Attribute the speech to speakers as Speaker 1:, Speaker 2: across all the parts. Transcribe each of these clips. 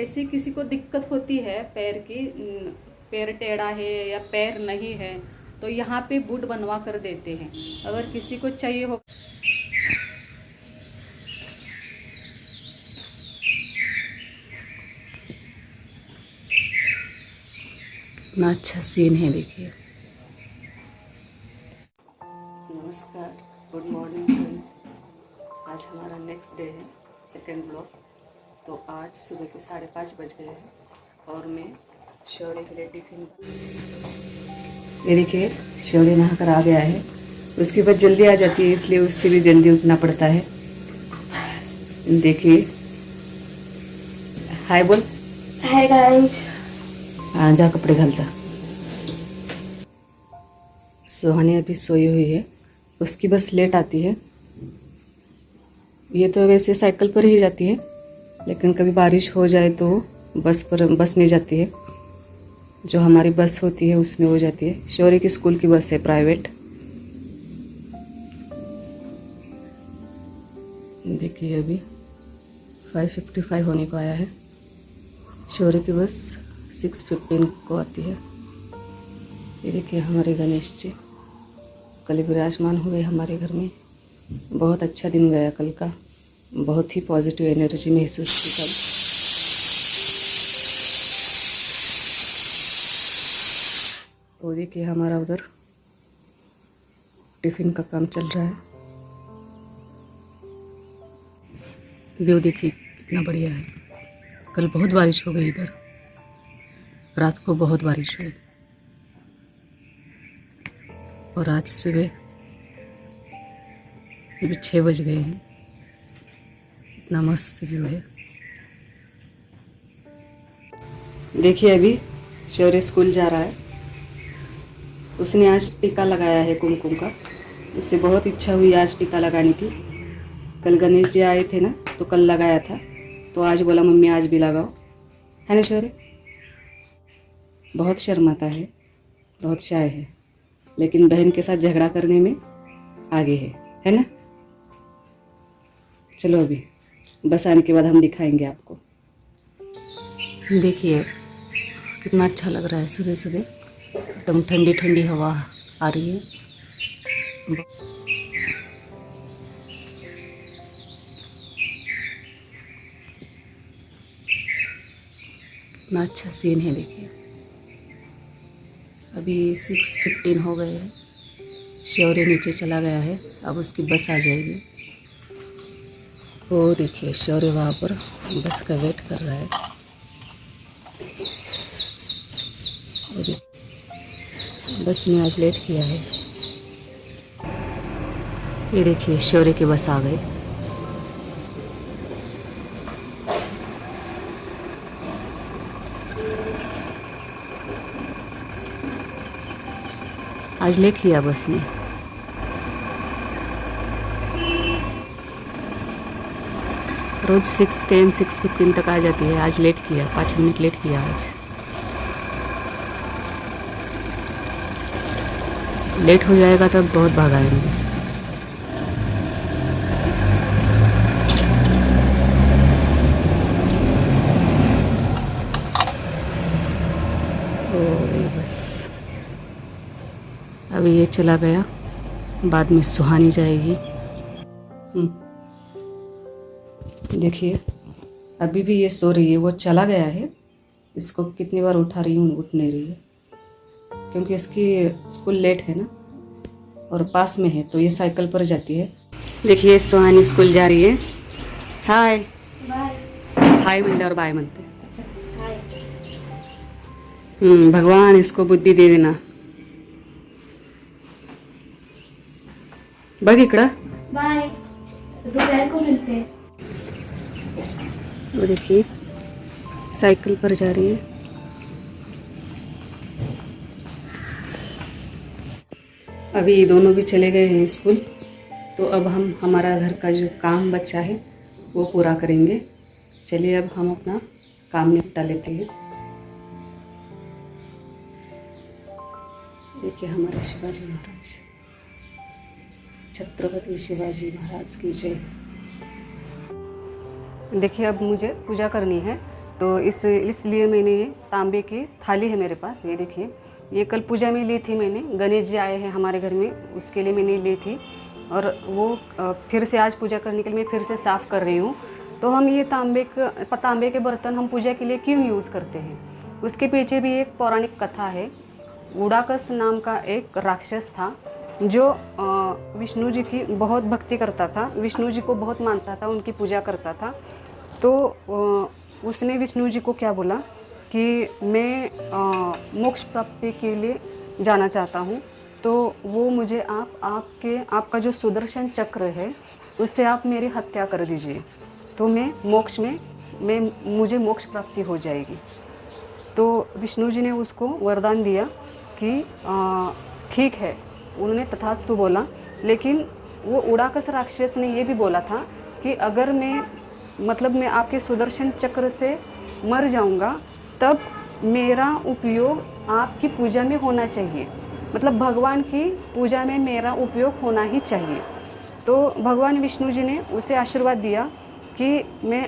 Speaker 1: ऐसी किसी को दिक्कत होती है पैर की, पैर टेढ़ा है या पैर नहीं है, तो यहाँ पे बूट बनवा कर देते हैं। अगर किसी को चाहिए हो।
Speaker 2: कितना अच्छा सीन है, देखिए।
Speaker 1: नमस्कार, गुड मॉर्निंग फ्रेंड्स। आज हमारा नेक्स्ट डे है, सेकेंड ब्लॉग। तो आज सुबह के 5:30 बज गए हैं और मैं शौर्य के लिए टिफिन, ये देखिए शौर्य नहा कर आ गया है। उसके बाद जल्दी आ जाती है, इसलिए उससे भी जल्दी उठना पड़ता है। देखिए, हाय बोल।
Speaker 3: Hi guys.
Speaker 1: हाँ, जा कपड़े घाल जा। सुहानी अभी सोई हुई है, उसकी बस लेट आती है। ये तो वैसे साइकिल पर ही जाती है, लेकिन कभी बारिश हो जाए तो बस में जाती है। जो हमारी बस होती है उसमें हो जाती है। शौर्य की स्कूल की बस है, प्राइवेट। देखिए अभी 5:55 होने को आया है। शौर्य की बस 6:15 को आती है। ये देखिए हमारे गणेश जी कल विराजमान हुए हमारे घर में। बहुत अच्छा दिन गया कल का, बहुत ही पॉजिटिव एनर्जी महसूस की कल। तो देखिए हमारा उधर टिफिन का काम चल रहा है। व्यू देखिए कितना बढ़िया है। कल बहुत बारिश हो गई इधर, रात को बहुत बारिश हुई और आज सुबह अभी 6 बज गए हैं। इतना मस्त व्यू है। देखिए अभी शौर्य स्कूल जा रहा है। उसने आज टीका लगाया है कुमकुम का। उससे बहुत इच्छा हुई आज टीका लगाने की। कल गणेश जी आए थे ना, तो कल लगाया था, तो आज बोला मम्मी आज भी लगाओ, है ना शौर्य। बहुत शर्माता है, बहुत शाय है, लेकिन बहन के साथ झगड़ा करने में आगे है ना। चलो अभी बस आने के बाद हम दिखाएंगे आपको। देखिए कितना अच्छा लग रहा है। सुबह सुबह एकदम ठंडी ठंडी हवा आ रही है। कितना अच्छा सीन है, देखिए। अभी 6:15 हो गए हैं। शौर्य नीचे चला गया है, अब उसकी बस आ जाएगी। वो देखिए शौर्य वहाँ पर बस का वेट कर रहा है। बस ने आज लेट किया है। ये देखिए शौर्य की बस आ गई। आज लेट किया बस ने। रोज 6:10 6:15 तक आ जाती है, आज लेट किया, 5 मिनट लेट किया आज। लेट हो जाएगा तब बहुत भगाएंगे। ओ बस अभी ये चला गया, बाद में सुहानी जाएगी। देखिए अभी भी ये सो रही है। वो चला गया है, इसको कितनी बार उठा रही हूँ, उठ नहीं रही है, क्योंकि इसकी स्कूल लेट है ना और पास में है, तो ये साइकिल पर जाती है। देखिए सुहानी स्कूल जा रही है। हाय हाय म्हणले और बाय म्हणते। भगवान इसको बुद्धि दे देना। बघ इकडं,
Speaker 3: बाय, दोपहर को मिलते हैं।
Speaker 1: वो देखिए साइकिल पर जा रही है। अभी दोनों भी चले गए हैं स्कूल, तो अब हम हमारा घर का जो काम बचा है वो पूरा करेंगे। चलिए अब हम अपना काम निपटा लेते हैं। देखिए हमारे शिवाजी महाराज, छत्रपति शिवाजी महाराज की जय। देखिए अब मुझे पूजा करनी है, तो इसलिए मैंने ये तांबे की थाली है मेरे पास, ये देखिए। ये कल पूजा में ली थी मैंने, गणेश जी आए हैं हमारे घर में, उसके लिए मैंने ली थी। और वो फिर से आज पूजा करने के लिए मैं फिर से साफ़ कर रही हूँ। तो हम ये तांबे के बर्तन हम पूजा के लिए क्यों यूज़ करते हैं, उसके पीछे भी एक पौराणिक कथा है। उड़ाकस नाम का एक राक्षस था जो विष्णु जी की बहुत भक्ति करता था, विष्णु जी को बहुत मानता था, उनकी पूजा करता था। तो उसने विष्णु जी को क्या बोला कि मैं मोक्ष प्राप्ति के लिए जाना चाहता हूँ, तो वो मुझे आपका जो सुदर्शन चक्र है उससे आप मेरी हत्या कर दीजिए, तो मुझे मोक्ष प्राप्ति हो जाएगी। तो विष्णु जी ने उसको वरदान दिया कि ठीक है, उन्होंने तथास्तु बोला। लेकिन वो उड़ाकस राक्षस ने ये भी बोला था कि अगर मैं आपके सुदर्शन चक्र से मर जाऊंगा तब मेरा उपयोग आपकी पूजा में होना चाहिए, मतलब भगवान की पूजा में मेरा उपयोग होना ही चाहिए। तो भगवान विष्णु जी ने उसे आशीर्वाद दिया कि मैं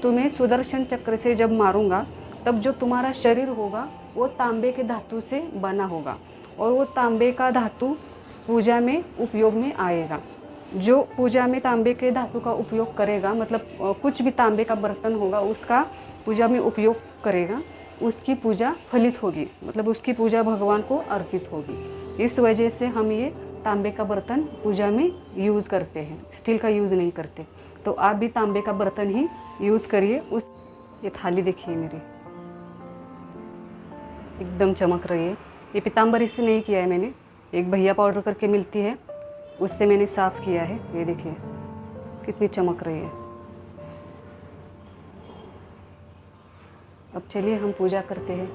Speaker 1: तुम्हें सुदर्शन चक्र से जब मारूंगा तब जो तुम्हारा शरीर होगा वो तांबे के धातु से बना होगा, और वो तांबे का धातु पूजा में उपयोग में आएगा। जो पूजा में तांबे के धातु का उपयोग करेगा, मतलब कुछ भी तांबे का बर्तन होगा उसका पूजा में उपयोग करेगा, उसकी पूजा फलित होगी, मतलब उसकी पूजा भगवान को अर्पित होगी। इस वजह से हम ये तांबे का बर्तन पूजा में यूज़ करते हैं, स्टील का यूज़ नहीं करते। तो आप भी तांबे का बर्तन ही यूज़ करिए। ये थाली देखिए मेरी, एकदम चमक रही है। ये पीताम्बरी से नहीं किया है मैंने, एक भैया पाउडर करके मिलती है, उससे मैंने साफ़ किया है। ये देखिए कितनी चमक रही है। अब चलिए हम पूजा करते हैं।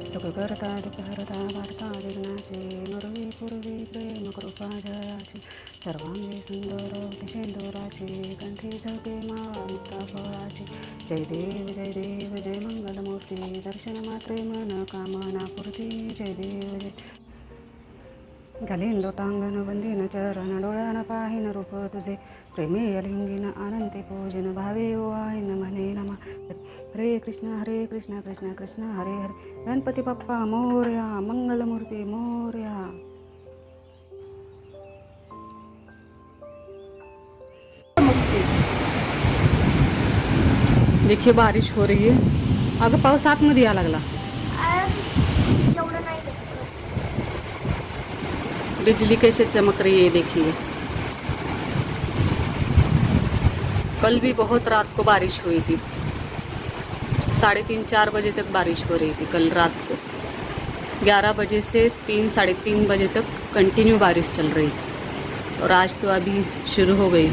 Speaker 1: सुखकर्ता दुःखहर्ता वार्ता विघ्नाचे नुरवी पूर्वी प्रेम कृपा जयाचे सर्वांगी सुंदर शेंदुराचे कंठी झळके माता फळाचे जय देव जय मंगलमूर्ती दर्शन मात्रे मन कामना पूर्ती जय देव जय घालीन लोटांगण वंदीन चरण डोळ्यानं पाहिन रूप तुझे प्रेमे लिंगीन आनंदी पूजन भावे ओ आईन म्हणे नमा हरे कृष्ण कृष्ण कृष्ण हरे हरे गणपती बाप्पा मोरया मंगलमूर्ती मोरया। देखिए बारिश हो रही है, अगं पाऊस आतमध्ये यायला लागला। बिजली कैसे चमक रही है देखिए। कल भी बहुत रात को बारिश हुई थी, 3:30-4 बजे तक बारिश हो रही थी कल रात को। 11 बजे से 3-3:30 बजे तक कंटिन्यू बारिश चल रही थी, और आज तो अभी शुरू हो गई,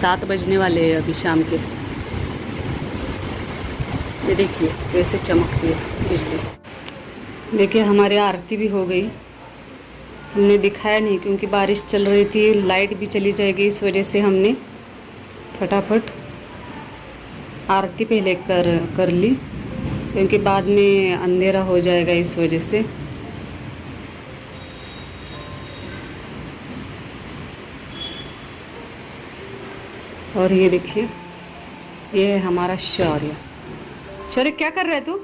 Speaker 1: 7 बजने वाले हैं अभी शाम के। ये देखिए कैसे चमकती है बिजली। देखिए हमारी आरती भी हो गई, हमने दिखाया नहीं क्योंकि बारिश चल रही थी, लाइट भी चली जाएगी, इस वजह से हमने फटाफट आरती पहले कर ली, क्योंकि बाद में अंधेरा हो जाएगा इस वजह से। और ये देखिए ये है हमारा शौर्य। शौर्य क्या कर रहा है तू?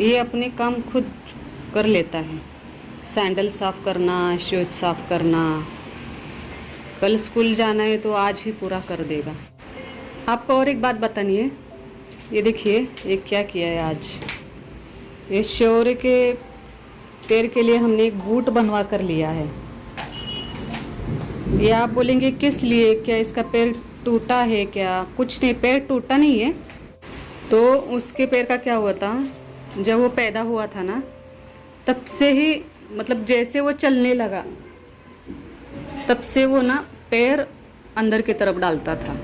Speaker 1: ये अपने काम खुद कर लेता है, सैंडल साफ करना, शूज साफ करना। कल स्कूल जाना है तो आज ही पूरा कर देगा। आपको और एक बात बतानी है, ये देखिए ये क्या किया है आज। ये शौर्य के पैर के लिए हमने एक बूट बनवा कर लिया है। ये आप बोलेंगे किस लिए, क्या इसका पैर टूटा है क्या? कुछ नहीं, पैर टूटा नहीं है। तो उसके पैर का क्या हुआ था, जब वो पैदा हुआ था ना तब से ही, मतलब जैसे वो चलने लगा तब से वो ना पैर अंदर की तरफ डालता था।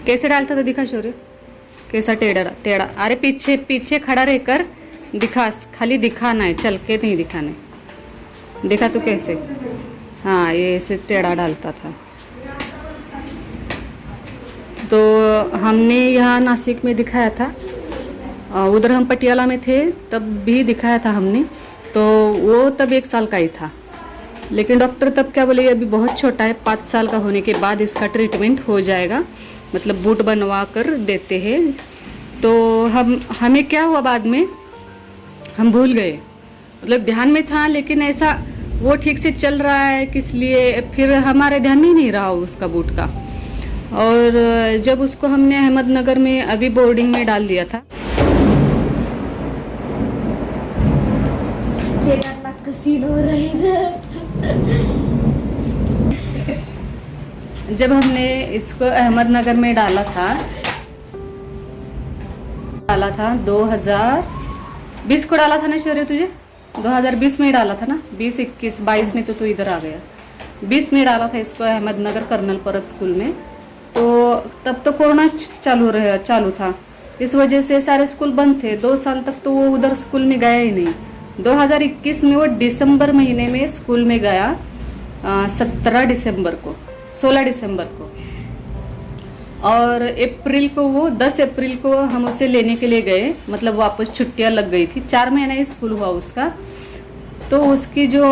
Speaker 1: कैसे डालता था दिखा शौर्य, कैसा टेढ़ा। अरे पीछे खड़ा रहकर दिखा, खाली दिखाना है, चल के नहीं दिखाना है। देखा तू कैसे, हाँ ये ऐसे टेढ़ा डालता था। तो हमने यहाँ नासिक में दिखाया था, उधर हम पटियाला में थे तब भी दिखाया था हमने, तो वो तब 1 साल का ही था। लेकिन डॉक्टर तब क्या बोले, अभी बहुत छोटा है, 5 साल का होने के बाद इसका ट्रीटमेंट हो जाएगा, मतलब बूट बनवा कर देते हैं। तो हमें क्या हुआ, बाद में हम भूल गए, मतलब ध्यान में था लेकिन ऐसा वो ठीक से चल रहा है किस लिए, फिर हमारे ध्यान में ही नहीं रहा उसका बूट का। और जब उसको हमने अहमदनगर में अभी बोर्डिंग में डाल दिया था,
Speaker 3: केदारनाथ का सीन हो रहा है।
Speaker 1: जब हमने इसको अहमदनगर में डाला था 2020 को डाला था ना शौर्य, तुझे 2020 में डाला था ना, 20, 21, 22 में तो तू इधर आ गया। 20 में डाला था इसको अहमदनगर कर्नल परब स्कूल में। तो तब तो कोरोना चालू था, इस वजह से सारे स्कूल बंद थे। 2 साल तक तो वो उधर स्कूल में गया ही नहीं। 2021 में वो दिसंबर महीने में स्कूल में गया, 16 दिसंबर को, और अप्रैल को वो 10 अप्रैल को हम उसे लेने के लिए गए, मतलब वापस छुट्टियां लग गई थी, 4 महीना ही स्कूल हुआ उसका। तो उसकी जो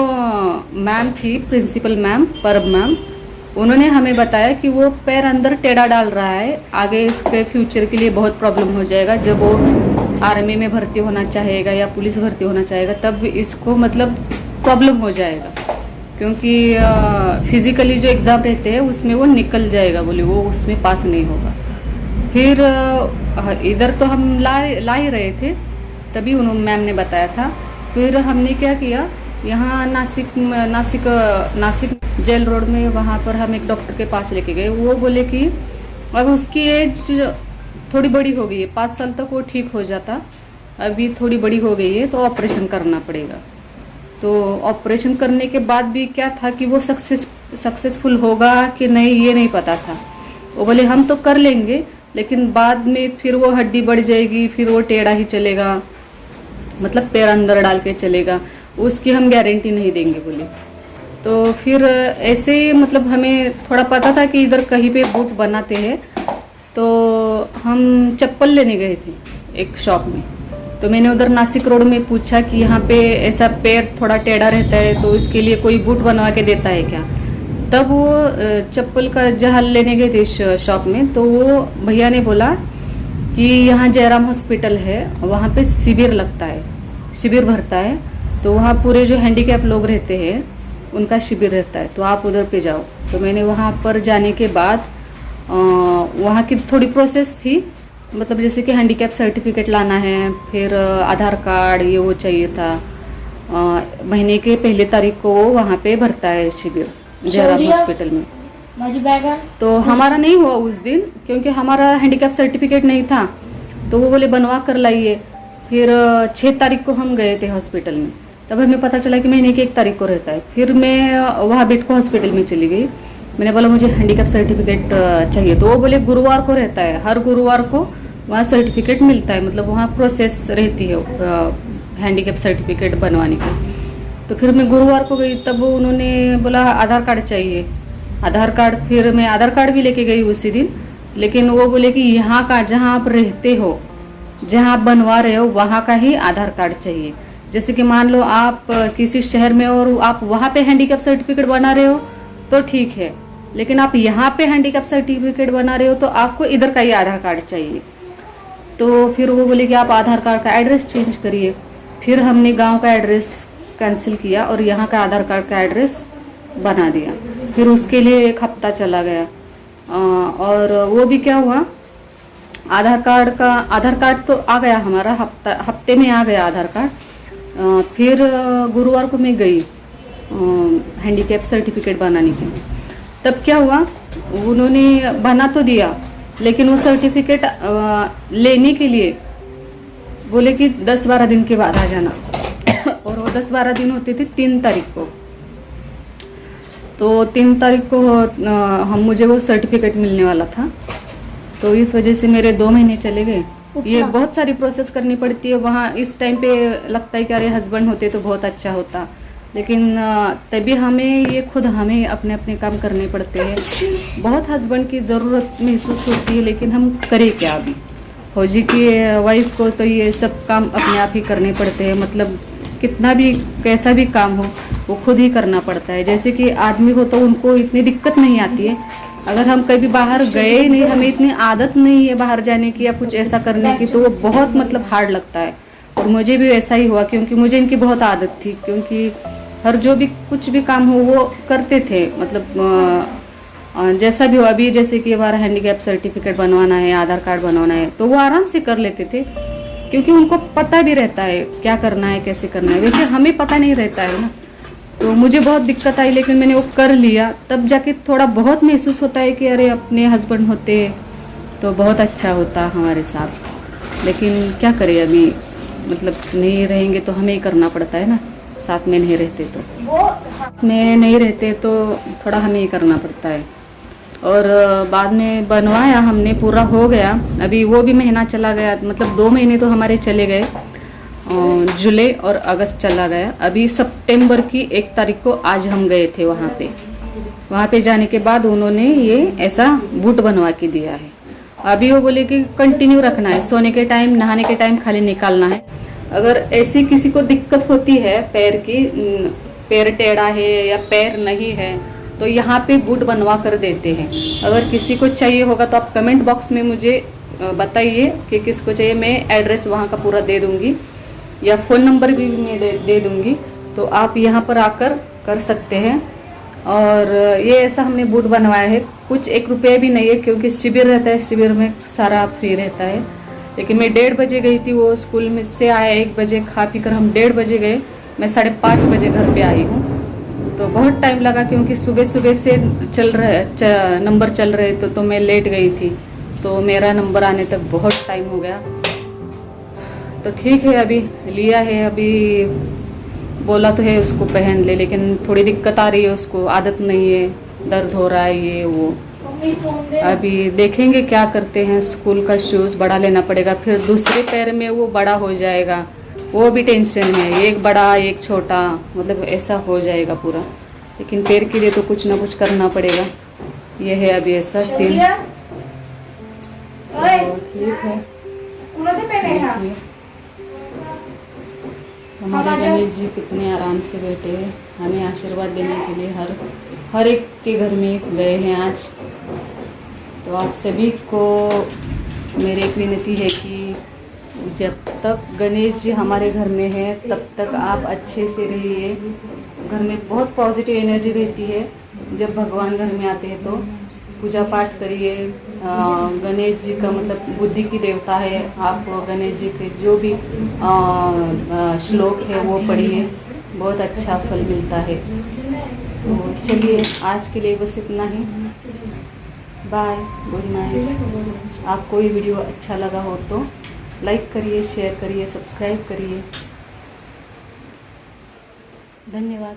Speaker 1: मैम थी, प्रिंसिपल मैम, परब मैम, उन्होंने हमें बताया कि वो पैर अंदर टेढ़ा डाल रहा है, आगे इसके फ्यूचर के लिए बहुत प्रॉब्लम हो जाएगा। जब वो आर्मी में भर्ती होना चाहेगा या पुलिस भर्ती होना चाहेगा तब इसको मतलब प्रॉब्लम हो जाएगा, क्योंकि फिजिकली जो एग्ज़ाम रहते हैं उसमें वो निकल जाएगा, बोले वो उसमें पास नहीं होगा। फिर इधर तो हम ला ही रहे थे, तभी उन्होंने मैम ने बताया था। फिर हमने क्या किया, यहाँ नासिक जेल रोड में, वहाँ पर हम एक डॉक्टर के पास लेके गए। वो बोले कि अब उसकी एज थोड़ी बड़ी हो गई है, 5 साल तक वो ठीक हो जाता, अभी थोड़ी बड़ी हो गई है तो ऑपरेशन करना पड़ेगा। तो ऑपरेशन करने के बाद भी क्या था कि वो सक्सेसफुल होगा कि नहीं ये नहीं पता था। वो बोले हम तो कर लेंगे, लेकिन बाद में फिर वो हड्डी बढ़ जाएगी, फिर वो टेढ़ा ही चलेगा, मतलब पैर अंदर डाल के चलेगा, उसकी हम गारंटी नहीं देंगे बोले। तो फिर ऐसे ही मतलब हमें थोड़ा पता था कि इधर कहीं पे बूट बनाते हैं, तो हम चप्पल लेने गए थे एक शॉप में। तो मैंने उधर नासिक रोड में पूछा कि यहाँ पे ऐसा पैर थोड़ा टेढ़ा रहता है तो इसके लिए कोई बूट बनवा के देता है क्या। तब वो चप्पल का जहाँ लेने गए थे इस शॉप में, तो वो भैया ने बोला कि यहाँ जयराम हॉस्पिटल है, वहाँ पे शिविर लगता है, शिविर भरता है, तो वहाँ पूरे जो हैंडीकैप लोग रहते हैं उनका शिविर रहता है, तो आप उधर पे जाओ। तो मैंने वहाँ पर जाने के बाद वहाँ की थोड़ी प्रोसेस थी, मतलब जैसे कि हैंडीकैप सर्टिफिकेट लाना है, फिर आधार कार्ड ये वो चाहिए था। महीने के पहले तारीख को वो वहाँ पे भरता है शिविर जयराम हॉस्पिटल में। तो हमारा नहीं हुआ उस दिन, क्योंकि हमारा हैंडीकैप सर्टिफिकेट नहीं था, तो वो बोले बनवा कर लाइए। फिर 6 तारीख को हम गए थे हॉस्पिटल में, तब हमें पता चला कि महीने की 1 तारीख को रहता है। फिर मैं वहाँ बिटको हॉस्पिटल में चली गई, मैंने बोला मुझे हैंडीकैप सर्टिफिकेट चाहिए, तो वो बोले गुरुवार को रहता है, हर गुरुवार को वहाँ सर्टिफिकेट मिलता है, मतलब वहाँ प्रोसेस रहती है हैंडीकैप सर्टिफिकेट बनवाने की। तो फिर मैं गुरुवार को गई, तब उन्होंने बोला आधार कार्ड चाहिए, आधार कार्ड। फिर मैं आधार कार्ड भी लेके गई उसी दिन, लेकिन वो बोले कि यहाँ का जहाँ आप रहते हो, जहाँ आप बनवा रहे हो वहाँ का ही आधार कार्ड चाहिए। जैसे कि मान लो आप किसी शहर में और आप वहाँ पे हैंडीकैप सर्टिफिकेट बना रहे हो तो ठीक है, लेकिन आप यहाँ पे हैंडीकैप सर्टिफिकेट बना रहे हो तो आपको इधर का ही आधार कार्ड चाहिए। तो फिर वो बोले कि आप आधार कार्ड का एड्रेस चेंज करिए। फिर हमने गांव का एड्रेस कैंसिल किया और यहाँ का आधार कार्ड का एड्रेस बना दिया। फिर उसके लिए 1 हफ्ता चला गया, और वो भी क्या हुआ, आधार कार्ड तो आ गया हमारा, हफ्ते में आ गया आधार कार्ड। फिर गुरुवार को मैं गई हैंडीकैप सर्टिफिकेट बनाने के लिए। तब क्या हुआ, उन्होंने बना तो दिया, लेकिन वो सर्टिफिकेट लेने के लिए बोले कि 10-12 दिन के बाद आ जाना और वो 10-12 दिन होते थे 3 तारीख को। तो 3 तारीख को मुझे वो सर्टिफिकेट मिलने वाला था, तो इस वजह से मेरे 2 महीने चले गए। ये बहुत सारी प्रोसेस करनी पड़ती है वहाँ। इस टाइम पे लगता है कि अरे हस्बैंड होते तो बहुत अच्छा होता, लेकिन तभी हमें अपने अपने काम करने पड़ते हैं। बहुत हस्बैंड की ज़रूरत महसूस होती है, लेकिन हम करें क्या। अभी फौजी की वाइफ को तो ये सब काम अपने आप ही करने पड़ते हैं, मतलब कितना भी कैसा भी काम हो वो खुद ही करना पड़ता है। जैसे कि आदमी हो तो उनको इतनी दिक्कत नहीं आती है, अगर हम कभी बाहर गए नहीं, हमें इतनी आदत नहीं है बाहर जाने की या कुछ ऐसा करने की, तो वो बहुत मतलब हार्ड लगता है। और मुझे भी वैसा ही हुआ, क्योंकि मुझे इनकी बहुत आदत थी, क्योंकि हर जो भी कुछ भी काम हो वो करते थे, मतलब जैसा भी हो। अभी जैसे कि हमारा हैंडीकैप सर्टिफिकेट बनवाना है, आधार कार्ड बनवाना है, तो वो आराम से कर लेते थे, क्योंकि उनको पता भी रहता है क्या करना है कैसे करना है। वैसे हमें पता नहीं रहता है ना, तो मुझे बहुत दिक्कत आई, लेकिन मैंने वो कर लिया। तब जाके थोड़ा बहुत महसूस होता है कि अरे अपने हस्बैंड होते तो बहुत अच्छा होता हमारे साथ, लेकिन क्या करें, अभी मतलब नहीं रहेंगे तो हमें ही करना पड़ता है ना, साथ में नहीं रहते तो थोड़ा हमें ही करना पड़ता है। और बाद में बनवाया हमने, पूरा हो गया। अभी वो भी महीना चला गया, मतलब 2 महीने तो हमारे चले गए, जुलाई और अगस्त चला गया। अभी सितंबर की 1 तारीख को आज हम गए थे वहाँ पे जाने के बाद उन्होंने ये ऐसा बूट बनवा के दिया है। अभी वो बोले कि कंटिन्यू रखना है, सोने के टाइम नहाने के टाइम खाली निकालना है। अगर ऐसी किसी को दिक्कत होती है पैर की, पैर टेढ़ा है या पैर नहीं है, तो यहाँ पे बूट बनवा कर देते हैं। अगर किसी को चाहिए होगा तो आप कमेंट बॉक्स में मुझे बताइए कि किसको चाहिए, मैं एड्रेस वहाँ का पूरा दे दूँगी या फ़ोन नंबर भी मैं दे दूँगी, तो आप यहाँ पर आकर कर सकते हैं। और ये ऐसा हमने बूट बनवाया है, कुछ 1 रुपये भी नहीं है, क्योंकि शिविर रहता है, शिविर में सारा फ्री रहता है। लेकिन मैं 1:30 बजे गई थी, वो स्कूल में से आया 1 बजे, खा पी कर हम 1:30 बजे गए, मैं 5:30 बजे घर पे आई हूँ। तो बहुत टाइम लगा, क्योंकि सुबह सुबह से नंबर चल रहे तो मैं लेट गई थी, तो मेरा नंबर आने तक बहुत टाइम हो गया। तो ठीक है, अभी लिया है, अभी बोला तो है उसको पहन ले, लेकिन थोड़ी दिक्कत आ रही है, उसको आदत नहीं है, दर्द हो रहा है ये वो। अभी देखेंगे क्या करते हैं। स्कूल का शूज़ बड़ा लेना पड़ेगा, फिर दूसरे पैर में वो बड़ा हो जाएगा, वो भी टेंशन है, एक बड़ा एक छोटा, मतलब ऐसा हो जाएगा पूरा। लेकिन पैर के लिए तो कुछ ना कुछ करना पड़ेगा। ये है अभी ऐसा सीन। तो ठीक है, देखिए हमारे गणेश जी कितने आराम से बैठे हैं, हमें आशीर्वाद देने के लिए हर एक के घर में गए हैं आज। तो आप सभी को मेरी एक विनती है कि जब तक गणेश जी हमारे घर में है तब तक आप अच्छे से रहिए। घर में बहुत पॉजिटिव एनर्जी रहती है, जब भगवान घर में आते हैं तो पूजा पाठ करिए। गणेश जी का मतलब बुद्धि की देवता है, आप गणेश जी के जो भी श्लोक है वो पढ़िए, बहुत अच्छा फल मिलता है। तो चलिए आज के लिए बस इतना ही, बाय, गुड नाइट। आपको ये वीडियो अच्छा लगा हो तो लाइक करिए, शेयर करिए, सब्सक्राइब करिए। धन्यवाद।